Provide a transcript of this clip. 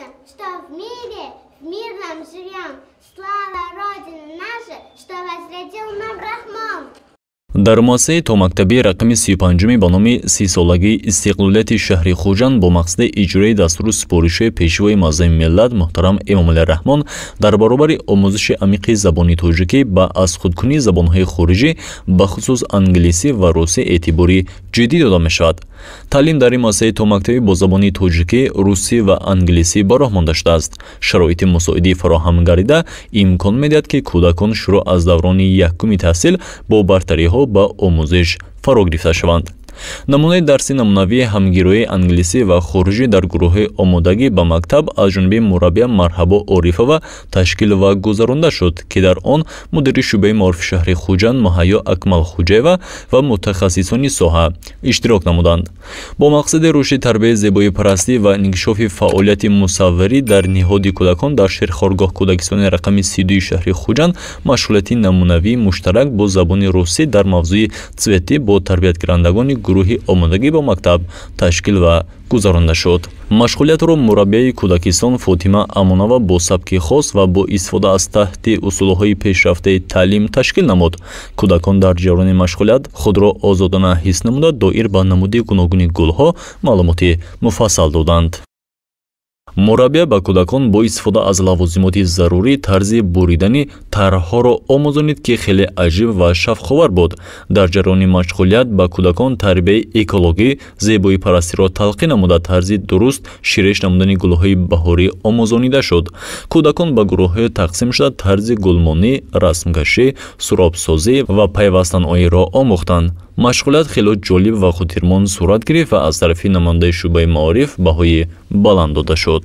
радостно, что в мирном живем. Слава Родине нашей, что возродил нам Рахмон. дар муассисаи томактабии рақами 35 ба номи 30-солагии истиқлолияти шаҳри Хуҷанд бо мақсади иҷрои дастури супоришҳои пешвои Маъзами миллат муҳтарам Эмомалӣ Раҳмон дар баробари омӯзиши амиқи забони тоҷикӣ ба аз худкунии забонҳои хориҷӣ ба хусус англисӣ ва русӣ эътибори ҷиддӣ дода мешавад. таълим дар ин муассисаи томактабӣ бо забони тоҷикӣ, русӣ ва англисӣ ба роҳ монда шудааст. шароити мусоидӣ фароҳам гарида имкон медиҳад ки кӯдакон шуруъ аз даврони якуми таҳсил бо бартариҳо ба омӯзиш фаро гирифта шаванд. намунаи дарси намунавии ҳамгироии англисӣ ва хориҷӣ дар гурӯҳи омодагӣ ба мактаб аз ҷониби мураббия Марҳабо Орифова ташкил ва гузаронда шуд, ки дар он мудири шӯъбаи маорифи шаҳри Хуҷанд Муҳайё Акмалхӯҷаева ва мутахассисони соҳа иштирок намуданд. бо мақсади рушди тарбияи зебоипарастӣ ва инкишофи фаъолияти мусаввирӣ дар ниҳоди кӯдакон дар шерхоргоҳ кӯдакистони рақами 32 шаҳри Хуҷанд машғулияти намунавии муштарак бо забони русӣ дар мавзӯи цветӣ бо тарбиятгирандагони гурӯҳи омодагӣ ба мактаб ташкил ва гузаронда шуд. машғулиятро мураббияи кӯдакистон Фотима Амонова бо сабки хос ва бо истифода аз таҳти усулҳои пешрафтаи таълим ташкил намуд. кӯдакон дар ҷараёни машғулият худро озодона ҳис намуда доир ба намуди гуногуни гулҳо маълумоти муфассал доданд. мураббия ба кӯдакон бо истифода аз лавозимоти зарурӣ тарзи буридани тарҳҳоро омӯзонид, ки хеле аҷиб ва шавқовар буд. дар ҷараёни машғулият ба кӯдакон тарбияи экологӣ, зебоипарастиро талқин намуда тарзи дуруст ширеш намудани гулҳои баҳорӣ омӯзонида шуд. кӯдакон ба гурӯҳҳое тақсим шуда тарзи гулмонӣ, расмкашӣ, суробсозӣ ва пайвастаноиро омӯхтанд. машғулият хеле ҷолиб ва худирмон сурат гирифт ва аз тарафи намояндаи шӯъбаи маориф баҳои баланд дода шуд.